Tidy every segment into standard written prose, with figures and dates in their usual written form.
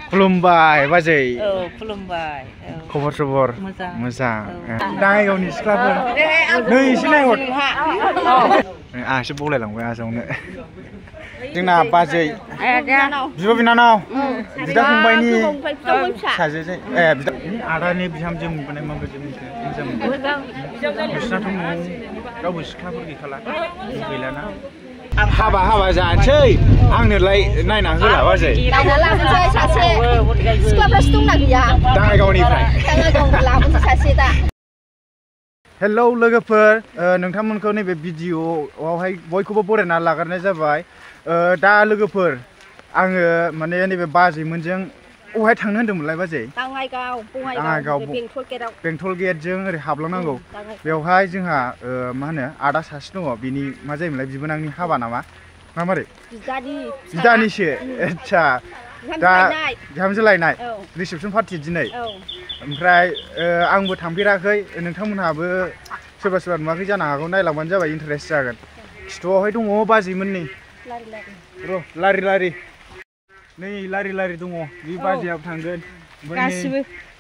Pelumbai, Bajai. Pelumbai. Khobor-sobor. Moजां. Dai gaवनि सिख्लाफोर. नै एसे नायहर. एसे बलायलांबाय आजावनो. जोंना बाजै बिब' बिनानाव बिदा फंबायनि फिसाजो बिदा आदानि बिहामजो मोनबोनाय माबायदि मोजां बिसोरनाथ' न'आव रावबो सिख्लाफोर गैखाला गैलाना हाबा जानोसै आंनोलाय नायना होला बाजै नायना लाबोनोसै सासे सिख्लाफ्रासो दंना गैया दाङाइगावनिफ्राय लाबोनोसै सासे दा हेलौ लोगोफोर नोंथांमोनखौ नैबे भिडिअ'आवहाय बयखौबो बरायना लाग्रोनाय जाबाय दा लोगोफोर आङो माने नैबे बाजैमोनजों अहाय थांनो होनदोंमोनलाय बाजै दाङाइगाव बेंटल गेटजों ओरै हाबलांनांगौ बेवहाय जोंहा मा होनो आदा सासे दङ बिनि मा जायोमोनलाय बिबोनांनि हाबा नामा मा मारै बिदानिसो आच्छा दा बिहामजो लायनाय रिसेपसन पार्टि दिनै ओमफ्राय आंबो थांफेराखै नोंथांमोनहाबो सोरबा नुवाखै जानो हागौ नायलांबानो जाबाय इन्टारेस्ट जागोन खिथुआवहाय दङ बाजैमोननि र' लारि नै लारि दङ बे बाजैयाबो थांगोन गासिबो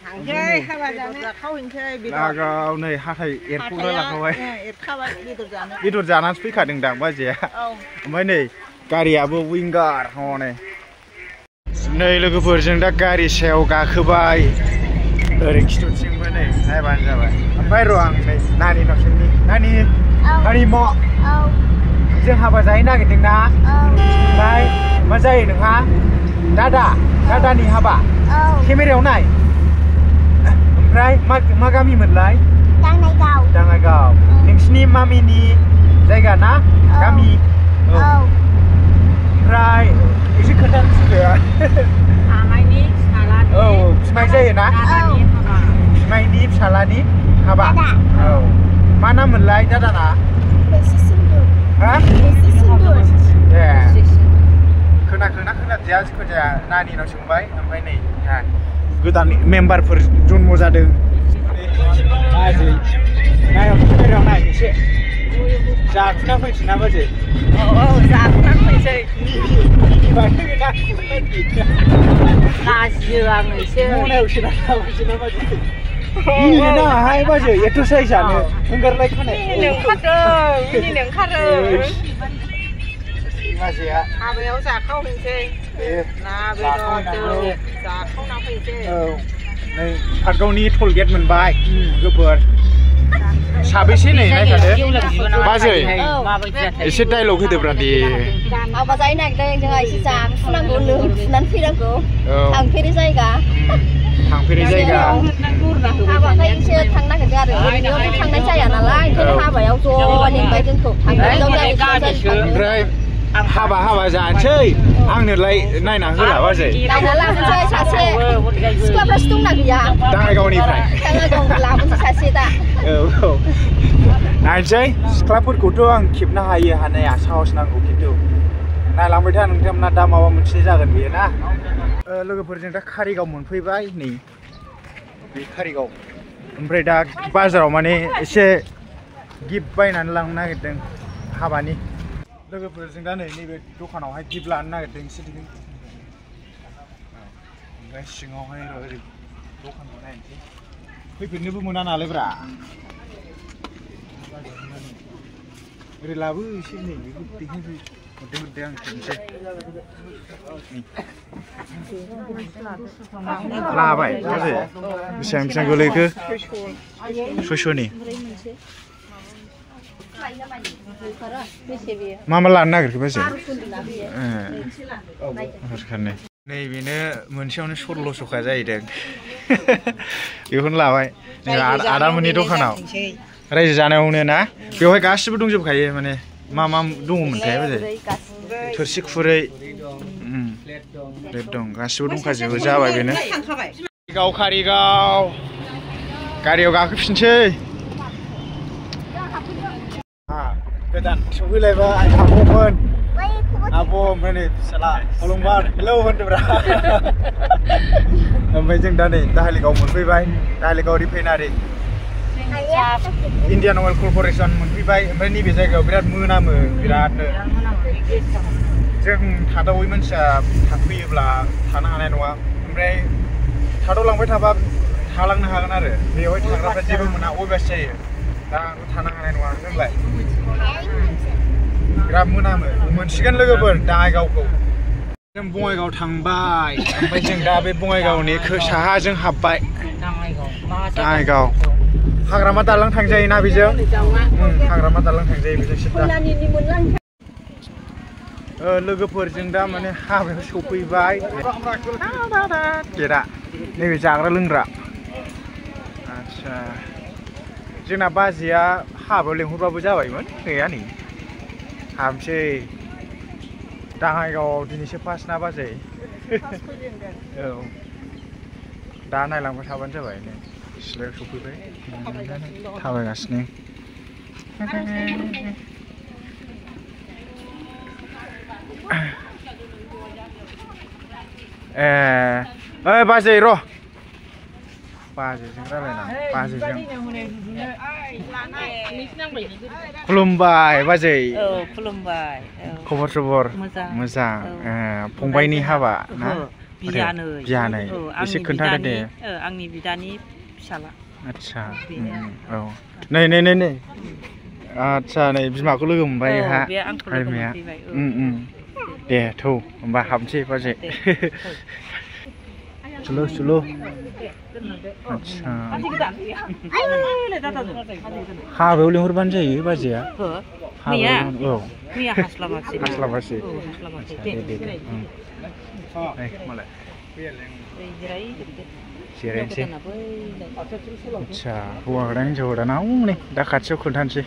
थांसै हाबा जानो खावहैनोसै लागाव नै हाथाय एरख'ना लाखाबाय एरखाबाय बेदर जानानैसो फैखादोंदां बाजैया ओमफ्राय नै गारियाबो विंगार हनै नै लोगोफोर जों दा गारि सायाव गाखोबाय ओरै खिथुथिंबो नै नायबानो जाबाय ओमफ्राय र' आं नै नानि न'सिमनि नानि म' जों हाबा जाहैनो नागिरदोंना ओमफ्राय मा जायो नोंहा दादानि हाबा केमेरायाव नाय ओमफ्राय मा गामिमोनलाय दाङाइगाव नोंसिनि मामिनि जायगा ना गामि ओमफ्राय एसे खोन्थानो फिमाय जायोना फिमायनि फिसालानि हाबा मा नाम मोनलाय दादाना खोनादिया जिखुनु जाया नानिनाव सोंबाय ओमफ्राय नै गोदान मेम्बारफोर जन्म जादों बाजै नायाव नाय एसे जाखुना फैनोसै ना बाजै जाखुना फैनोसै लाजियो आं एसे मनायाव सोना लाबोसै ना बाजै मिनिनो नाङाहाय बाजै एक्सारसाइज जानो ओंखारलायखानाय मिनिनो ओंखारो बाजैया हाबायाव जाखावहैनोसै ना बेदर जाखावना फैनोसै नै पाटगावनि टल गेट मोनबाय लोगोफोर साबेसे नै नायखादो बाजै एसे डायलग होदोब्रा दे हाबा जाहैनो नागिरदों जोंहा एसे जाफुनांगौ लोंफुनानै फैनांगौ थांफेरै जायगा हाबाखाय एसे थांनो नागिरदों आरो ओरैनोथ' थांनाय जाया नालाय ओंखायनो हाबायाव ज' लिंबाय जोंखौ ओमफ्राय हाबा जानोसै आंनोलाय नायना होला बाजै नायना लाबोनोसै सासे सिख्लाफ्रासो दंना गैया दाङाइगावनिफ्राय लाबोनोसै सासे दा नायनोसै सिख्लाफोरखौथ' आं खेबनो हायो हानाया साहस नांगौ खिन्थु नायलांबाय था नोंथांमोना दा माबा मोनसे जागोन बेयो ना लोगोफोरजों दा कारिगाव मोनफैबाय नै बे कारिगाव ओमफ्राय दा बाजाराव माने एसे गिफ्ट बायनानै लांनो नागिरदों हाबानि लोगोफोरजों दा नै नैबे दखानावहाय गिफ्ट लानो नागिरदों एसे ओमफ्राय सिङावहाय ओरै दखानखौ नायनोसै फैफिननोबो मोना नालाय ब्रा ओरै लाबो एसे नै बेखौ देखायनोसै हरदो आं खेबनोसै लाबाय बाजै बेसेबां गोलैखो 600नि मा लानो नागिरखो बाजै नैबेनो मोनसेयावनो 1600 जाहैदों बेखौनो लाबाय आदामोननि दखानाव रायजो जानायावनो ना बेवहाय गासिबो दंजोबखायो माने मा दङमोनथाय बाजै थोरसि खुरै प्लेट दं गासिबो दंखाजोबो जाबाय बेनो कारिगाव गारियाव गाखोफिनसै गोदान सफैलायबाय आब'मोन आब' ओमफ्राय नै फिसाला अलंबार हेलौ होनदोब्रा ओमफ्राय जों दा नै दाहालिगाव मोनफैबाय दाहालिगाव रिफाइनारि इन्डियान अइल कर्परेसन मोनफैबाय ओमफ्राय नैबे जायगायाव बिराद मोनामो बिरादनो जों थादावै मानसिया थाफैयोब्ला थानो हानाय नङा ओमफ्राय थाद'लांबाय थाबा थालांनो हागोन आरो बेवहाय थाग्राफ्रा जेबो मोना अयबास जायो दा आंथ' थानो हानाय नङा नोंलाय बिराद मोनामो मोनसिगोन लोगोफोर दाङाइगावखौ जों बङाइगाव थांबाय ओमफ्राय जों दा बे बङाइगावनि साहाजों हाबबाय दाङाइगाव हाग्रामा दालां थांजायोना बेजों हाग्रामा दालां थांजायो बेजों सिदा लोगोफोरजों दा माने हाबायाव सफैबाय गेटआ नैबे जाग्रा लोंग्रा आच्छा जोंना बाजैया हाबायाव लेंहरबाबो जाबायमोन गैया नै हाबसै दाङाइगावआव दिनैसो फार्स्ट ना बाजै औ दा नायलांबाय थाबानो जाबाय नै सिलायाव सफैबाय थाबायगासिनो ओइ बाजै र' बाजैजों रायलायना बाजैजों खुलुमबाय बाजै खुलुमबाय खबर सबर मोजां फंबायनि हाबा ना बियानै एसे खोन्थादो दे आंनि बिदानि फिसाला आच्छा औ नै नै नै नै आच्छा नै बिमाखौ लोगो मोनबाय हा बिमाया दे थौ होमबा हाबनोसै बाजै सुलु सुलु आच्छा हाबायाव लेंहरबानो जायो बाजैया मैया हास्लाबासै मालाय जिरायनोसै आच्छा हौवा गोदान हिनजाव गोदानाव नै दा खाथियाव खोन्थानोसै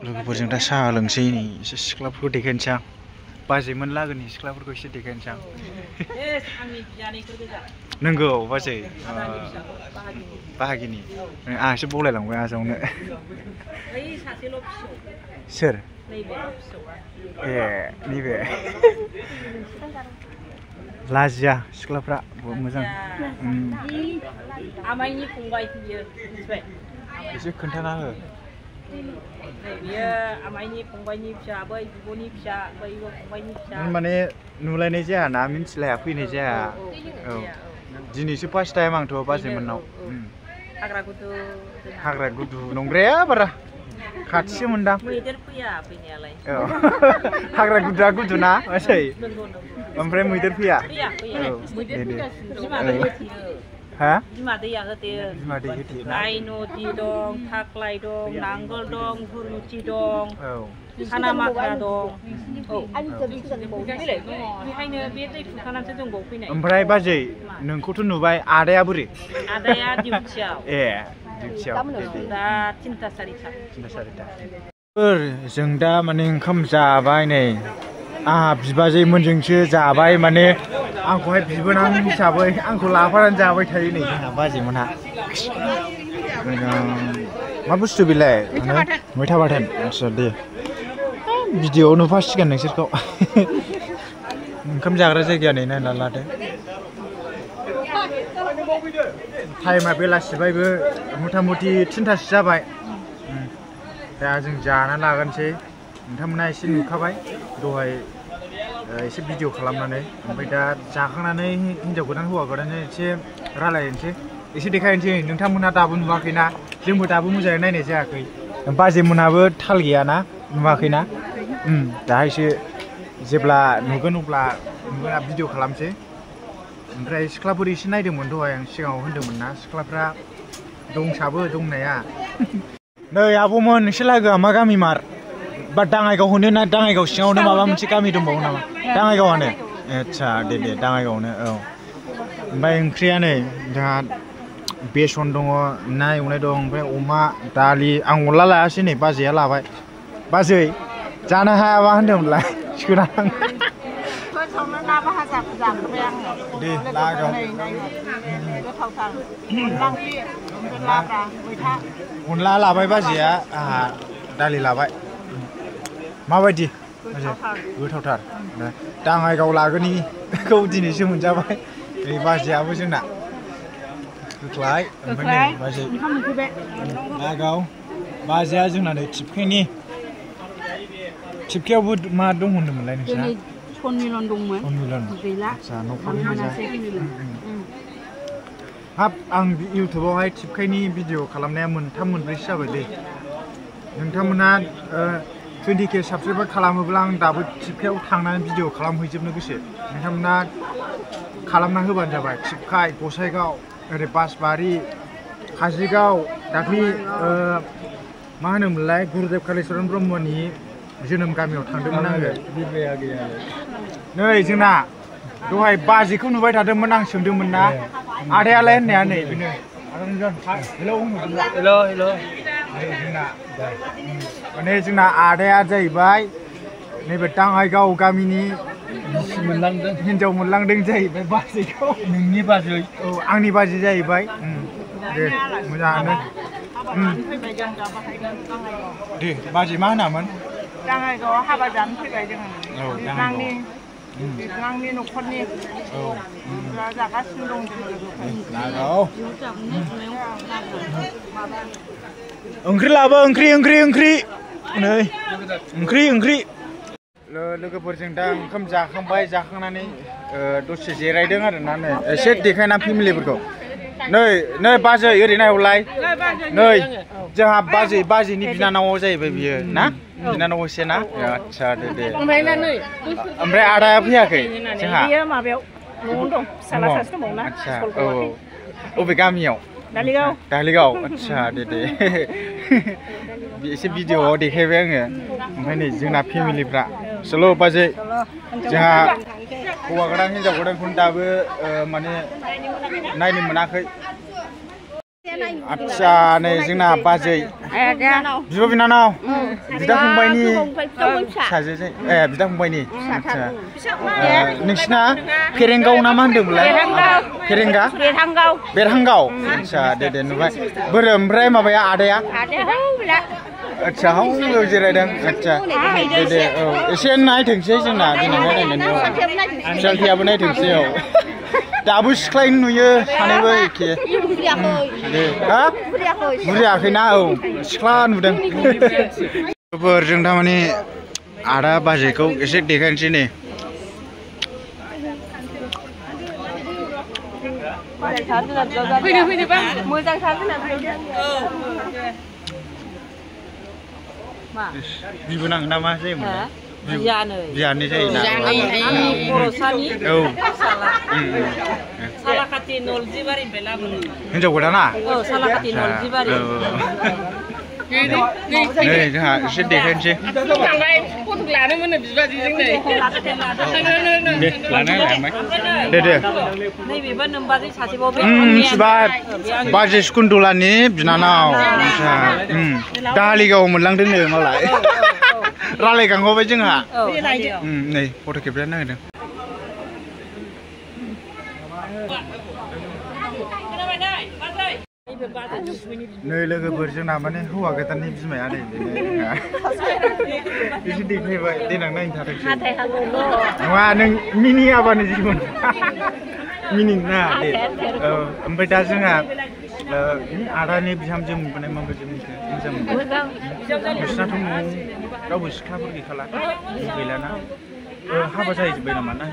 लोगोफोरजों दा साहा लोंसै नै एसे सिख्लाफोरखौ देखायनोसै आं बाजैमोन लागोनि सिख्लाफोरखौ एसे देखायनोसै आं नंगौ बाजै बाहागिनि आंसो बावलायलांबाय आजावनो सोर ए नैबे लाजिया सिख्लाफ्रा मोजां आमाइनि फंबाय बियो मिथिबाय एसे खोन्थाना हो बियो आमाइनि फंबायनि फिसा बै बिब'नि फिसा बैबो फंबायनि फिसा माने नुलायनाय जाया ना मिन्थिलाया फैनाय जाया औ दिनैसो फार्स्ट टाइम आंथ' बाजैमोननाव हाग्रा गुदु नंग्राया बारा खाथिसो मोनदां मैदेर फैया फैनायालाय औ हाग्रा गुदुआ गुदुना बाजै ओमफ्राय मैदेर फैया हा बिमा दैया होथेयो लाइ नदि दं थाख्लाय दं नांगोल दं हुरुथि दं खाना माख्रा दं बेहायनो बे दै खुरखानानैसो जों बाव फैनाय ओमफ्राय बाजै नोंखौथ' नुबाय आदाया बोरै आदाया डिउटियाव डिउटियाव दा 3टा 4टा जों दा माने ओंखाम जाबाय नै आंहा बिबाजैमोनजोंसो जाबाय माने आंखौहाय बिबोनां हिसाबै आंखौ लाफानानै जाबाय थायो नै जोंहा बाजैमोनहा मा बुस्थु बेलाय मैथा बाथोन आच्छा दे भिडिअ'आव नुफासिगोन नोंसोरखौ ओंखाम जाग्रा जायगाया नै नायना लादो टाइमा बेलासिबायबो मथा मथि 3टासो जाबाय दा जों जाना लागोनसै नोंथांमोना एसे नुखाबाय दहाय एसे भिडिअ खालामनानै ओमफ्राय दा जाखांनानै हिनजाव गोदान हौवा गोदानजों एसे रायलायनोसै एसे देखायनोसै नोंथांमोना दाबो नुवाखैना जोंबो दाबो मोजाङै नायनाय जायाखै बाजैमोनहाबो थाल गैयाना नुवाखैना दाहायसो जेब्ला नुगोन अब्ला भिडिअ खालामसै ओमफ्राय सिख्लाफोर एसे नायदोंमोन दहाय आं सिगाङाव होनदोंमोन ना सिख्लाफ्रा दंसाबो दंनाया नै आब'मोन नोंसोर लागोआ मा गामि मार बा दाङाइगाव होनो ना दाङाइगाव सिङावनो माबा मोनसे गामि दंबावो नामा दाङाइगावआनो आच्छा दे दाङाइगावआवनो औ ओमफ्राय ओंख्रिया नै जोंहा बेसन दङ ना एवनाय दं ओमफ्राय अमा दालि आं अनला लायासै नै बाजैया लाबाय बाजै जानो हायाबा होनदोंमोनलाय सोना दे लागाव अनला लाबाय बाजैया आंहा दालि लाबाय माबायदि गोथावथार दाङाइगाव लागोनिखौ दिनैसो मोनजाबाय नै बाजैयाबो जोंना होख्लाय ओमफ्राय नै बाजै दागाव बाजैया जोंना नै थिपखेयावबो मा दं होनदोंमोनलाय नोंसोरना Konmilan dongmोन คนมีลัน गैला สานกคนนี้ माना จ้ะ सेकिमिलन ครับआं इउटुबावहाय टिपखायनि भिडिअ खालामनाया मोनथाम मोनब्रैसो जाबायलै नोंथांमोना 20k साबस्क्राइबार खालामोब्ला आं दाबो टिपखायाव थांनानै भिडिअ खालामहैजोबनो गोसो नोंथांमोना खालामना होबानो जाबाय टिपखाय गसाइगाव ओरै बासबारि काजिगाव दाख्लि मा होनोमोनलाय गुरुदेब कालिचरन ब्रह्मनि जोनोम गामियाव थांदोंमोन आङो बिबाया गैया नै जोंना दहाय बाजिखौ नुबाय थादोंमोन आं सोंदोंमोन ना आदायालाय होननाया नै बेनो हेलौ जोंना माने जोंना आदाया जाहैबाय नैबे दाङाइगाव गामिनि हिनजाव मोनलांदों जाहैबाय बाजैखौ नोंनि बाजै औ आंनि बाजै जाहैबाय दे मोजाङानो दे बाजै मा होनामोन दाङाइगावआव हाबा जानो फैबाय जोङो बिथांनि न'खरनि जागासिनो दं ओंख्रि लाबो ओंख्रि नै ओंख्रि लोगोफोरजों दा ओंखाम जाखांनानै दसे जिरायदों आरोना नै एसे देखायना फेमिलिफोरखौ नै बाजै ओरै नायहरलाय नै जोंहा बाजैनि बिनानावाव जाहैबाय बियो ना बिनानाव एसे ना आच्छा दे ओमफ्राय आदाया फैयाखै जोंहा बियो माबायाव न'आवनो दं फिसाला सासे दंबावो ना आच्छा औ अबे गामियाव दालिगाव आच्छा दे एसे भिडिअआव देखायबाय आङो ओमफ्राय नै जोंना फेमिलिफ्रा चलो बाजै जोंहा हौवा गोदान हिनजाव गोदानखौनो दाबो माने नायनो मोनाखै आच्छा नै जोंना बाजै बिब' बिनानाव बिदा फंबायनि फिसाजो बिदा फंबायनि आच्छा नोंसिना फेरेंगाव ना मा होनदोंमोनलाय बेरहांगाव आच्छा दे नुबाय बोरो ओमफ्राय माबाया आदाया आच्छा हाव जिरायदों आच्छा दे औ एसे नायथोंसै जोंना दिनैहाय नायनानै फिसालथेयाबो नायथोंसै औ दाबो सिख्लायनो नुयो सानैबो एखे दे हा बुरियाखैना औ सिख्ला नुदों जों थारमाने आदा बाजैखौ एसे देखायनोसै नै बिबो नांगोन ना मा जायोमोन बियानो जायोना सालाखाथि नलजिबारिनिफ्राय लाबोनो हिनजाव गोदाना सालाखाथि नलजिबारि नै जोंहा एसे देखायनोसै फटक लानो मोनो बिबादिजों नै दे लानो दे नैबेबो नोमबाजै सासेबाव बे बाजै स्कुन्दलानि बिनानाव दालिगाव मोनलांदों नो मालाय रायलायखांबाय जोंहा नै फट' खेबनो नागिरदों नै लोगोफोर जोंना माने हौवा गोदाननि बिमाया नै एसे देखायबाय देनां नायनो थाथोंसै नङा नों मिनियाबानो जिमोन मिनिं ना दे औ ओमफ्राय दा जोंहा आदानि बिहामजो मोनबोनाय माबायदि मोजां मोनबाय नोंसिनाथ' न'आव रावबो सिख्लाफोर गैखाला गैलाना हाबा जाहैजोब्बाय नामा ना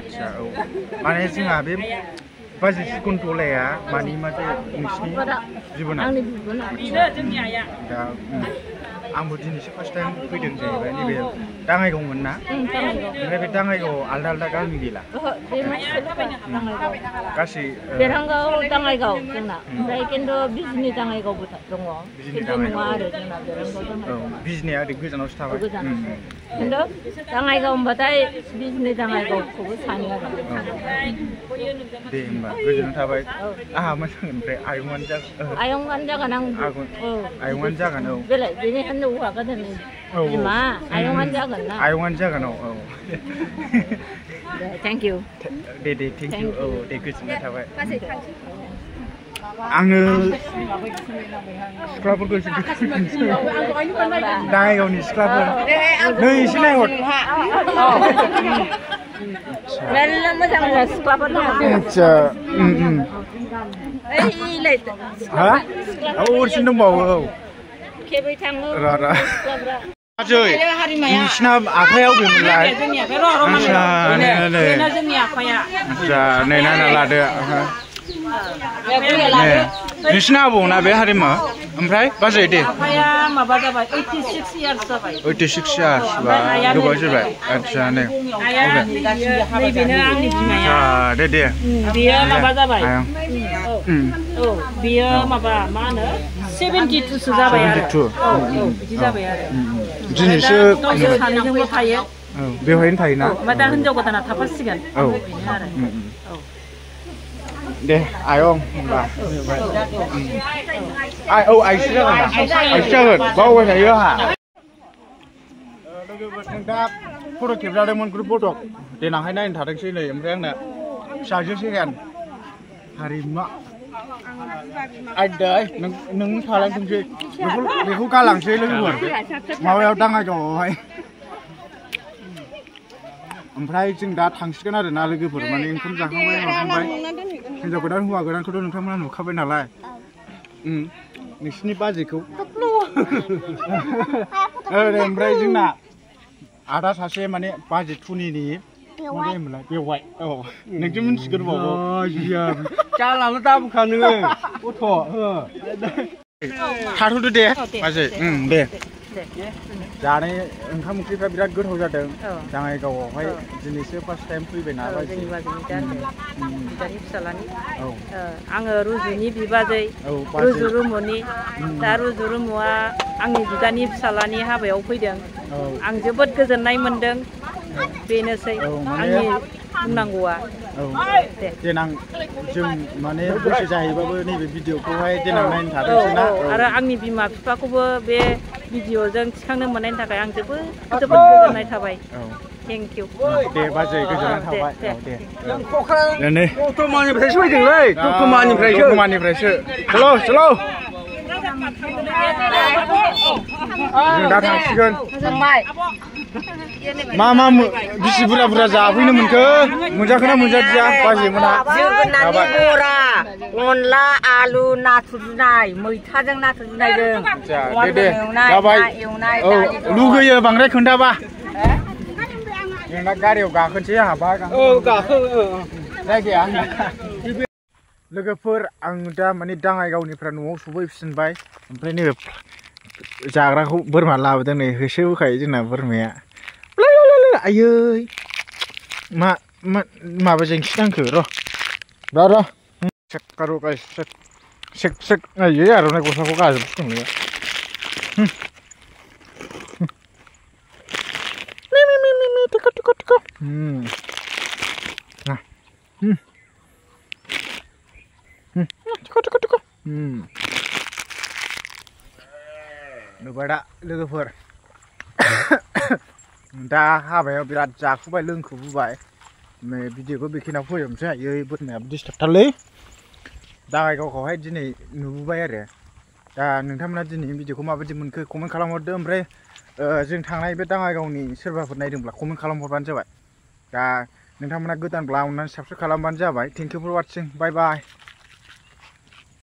आच्छा औ माने जोंहा बे बाजै स्कुन्दलाया मानि मा जायो नोंसिनि बिबोनां दा आंबो दिनैसो फार्स्ट टाइम फैदों जाहैबाय नैबे दाङाइगावमोन ना ओमफ्राय बे दाङाइगाव आलदा गामि गैला गासै बेरहांगाव दाङाइगाव जोंना ओमफ्राय खिन्थु बिजनि दाङाइगावबो दङ खिन्थु नङा आरो जोंना बेरहांगाव दाङाइगाव बिजनिया ओरै गोजानावसो थाबाय खिन्थु दाङाइगाव होनबाथाय बिजनि दाङाइगावखौबो सानो आरो दे होमबा गोजोननाय थाबाय आंहा मा जागोन ओमफ्राय आयंआनो जागोन आयंआनो जागोन औ बेलाय बेनिखायनो हौवा गोदाननि बिमा आयंआनो जागोन औ thank you Day thank you औ दे गोजोननाय थाबाय आङो सिख्लाफोरखौ एसे दाङाइगावनि सिख्लाफोर नै एसे नायहर मेरला मोजां सिख्लाफोर दङ आच्छा हा औ ओरैसिम दंबावो औ खेबै थाङो र' बाजै नोंसिना आखायाव गैमोनलाय जोंनिया बे र'र'मान बेनो जोंनि आफाया आच्छा नै नायना लादो नोंसिना आबौना बे हारिमा ओमफ्राय बाजै दे आफाया माबा जाबाय 86 इयार्स जाबाय 86 इयार्स बा गोबाव जाबाय आच्छा नै आया नैबेनो आंनि बिमाया दे बियो माबा जाबाय औ बियो माबा मा होनो 72 सो जाबाय आरो औ बिदि जाबाय आरो दिनैसो सानैजोंबो थायो औ बेवहायनो थायोना ओमफ्राय दा हिनजाव गोदाना थाफासिगोन औ बेनो आरो औ दे आयं होनबा आइसो जागोन बावबाय थायो आंहा लोगोफोर दा फट' खेबजादोंमोन ग्रुप फट' देनांहाय नायनो थादोंसै नै ओमफ्राय आंना फिसाजो सेकेन्ड हारिमुआ आयदै नों थालांथोंसै बेखौ गालांसै लोगोफोर माबायाव दाङाइगावआवहाय ओमफ्राय जों दा थांसिगोन आरो ना लोगोफोर माने ओंखाम जाखांबाय माखांबाय हिनजाव गोदान हौवा गोदानखौथ' नोंथांमोना नुखाबाय नालाय नोंसिनि बाजैखौ ओमफ्राय जोंना आदा सासे माने बाजै थुनिनि मा जायोमोनलाय बेवाइ औ नोंसो मिन्थिगोन बावो जालांनो दाबुखा नोङो गथ' थाथ'दो दे बाजै दे जानाय ओंखाम ओंख्रिफ्रा बिराद गोथाव जादों दाङाइगावआवहाय दिनैसो फार्स्ट टाइम फैबाय ना जोंनि बाजैनि बिदानि फिसालानि आङो रुजुनि बिबाजै रुजु रुमुनि दा रुजु रुमुआ आंनि बिदानि फिसालानि हाबायाव फैदों आं जोबोद गोजोननाय मोनदों बेनोसै आंनि बुंनांगौआ देनां जों माने बैसो जाहैबाबो नैबे भिडिअखौहाय देनां नायनो थादोंसै ना आरो आंनि बिमा बिफाखौबो बे भिडिअजों थिखांनो मोननायनि थाखाय आं जोबोद गोजोननाय थाबाय थेंक इउ दे बाजै गोजोननाय थाबाय दे दतमानिफ्रायसो फैदोंलै दतमानिफ्रायसो चलो जों दा थांसिगोन मा बिसि बुरजा जाफैनो मोनखो मोनजाखोना मोनजादिया बाजैमोना जोगोनारनि बरा अनला आलु नाथुर जुनाय मैथाजों नाथुर जुनायजों दे जाबाय औ लुगैयो बांद्राय खोन्थाबा जोंना गारियाव गाखोनोसै आंहा बा गाखो जायगाया आंना लोगोफोर आं दा माने दाङाइगावनिफ्राय न'आव सफैफिनबाय ओमफ्राय नैबे जाग्राखौ बोरमा लाबोदों नै होसो होखायो जोंना बोरमाया आयै माबा जेंसि नांखो र' चेक करो गाइस चेक आयै आर'नाइ गस्लाखौ गाजोबसिगोनलै नुबाय दा लोगोफोर दा हाबायाव बिराद जाखुबाय लोंखुबोबाय भिडिअखौ बेखिनियाव फोजोबनोसै आयै बोरमायाबो डिस्टार्बथारलै दाङाइगावखौहाय दिनै नुबोबाय आरो दा नोंथांमोना दिनैनि भिडिअखौ माबायदि मोनखो कमेन्ट खालामहरदो ओमफ्राय जों थांनाय बे दाङाइगावनि सोरबाफोर नायदोंब्ला कमेन्ट खालामहरबानो जाबाय दा नोंथांमोना गोदानब्ला अननानै साबस्क्राइब खालामबानो जाबाय thank you for watching bye bye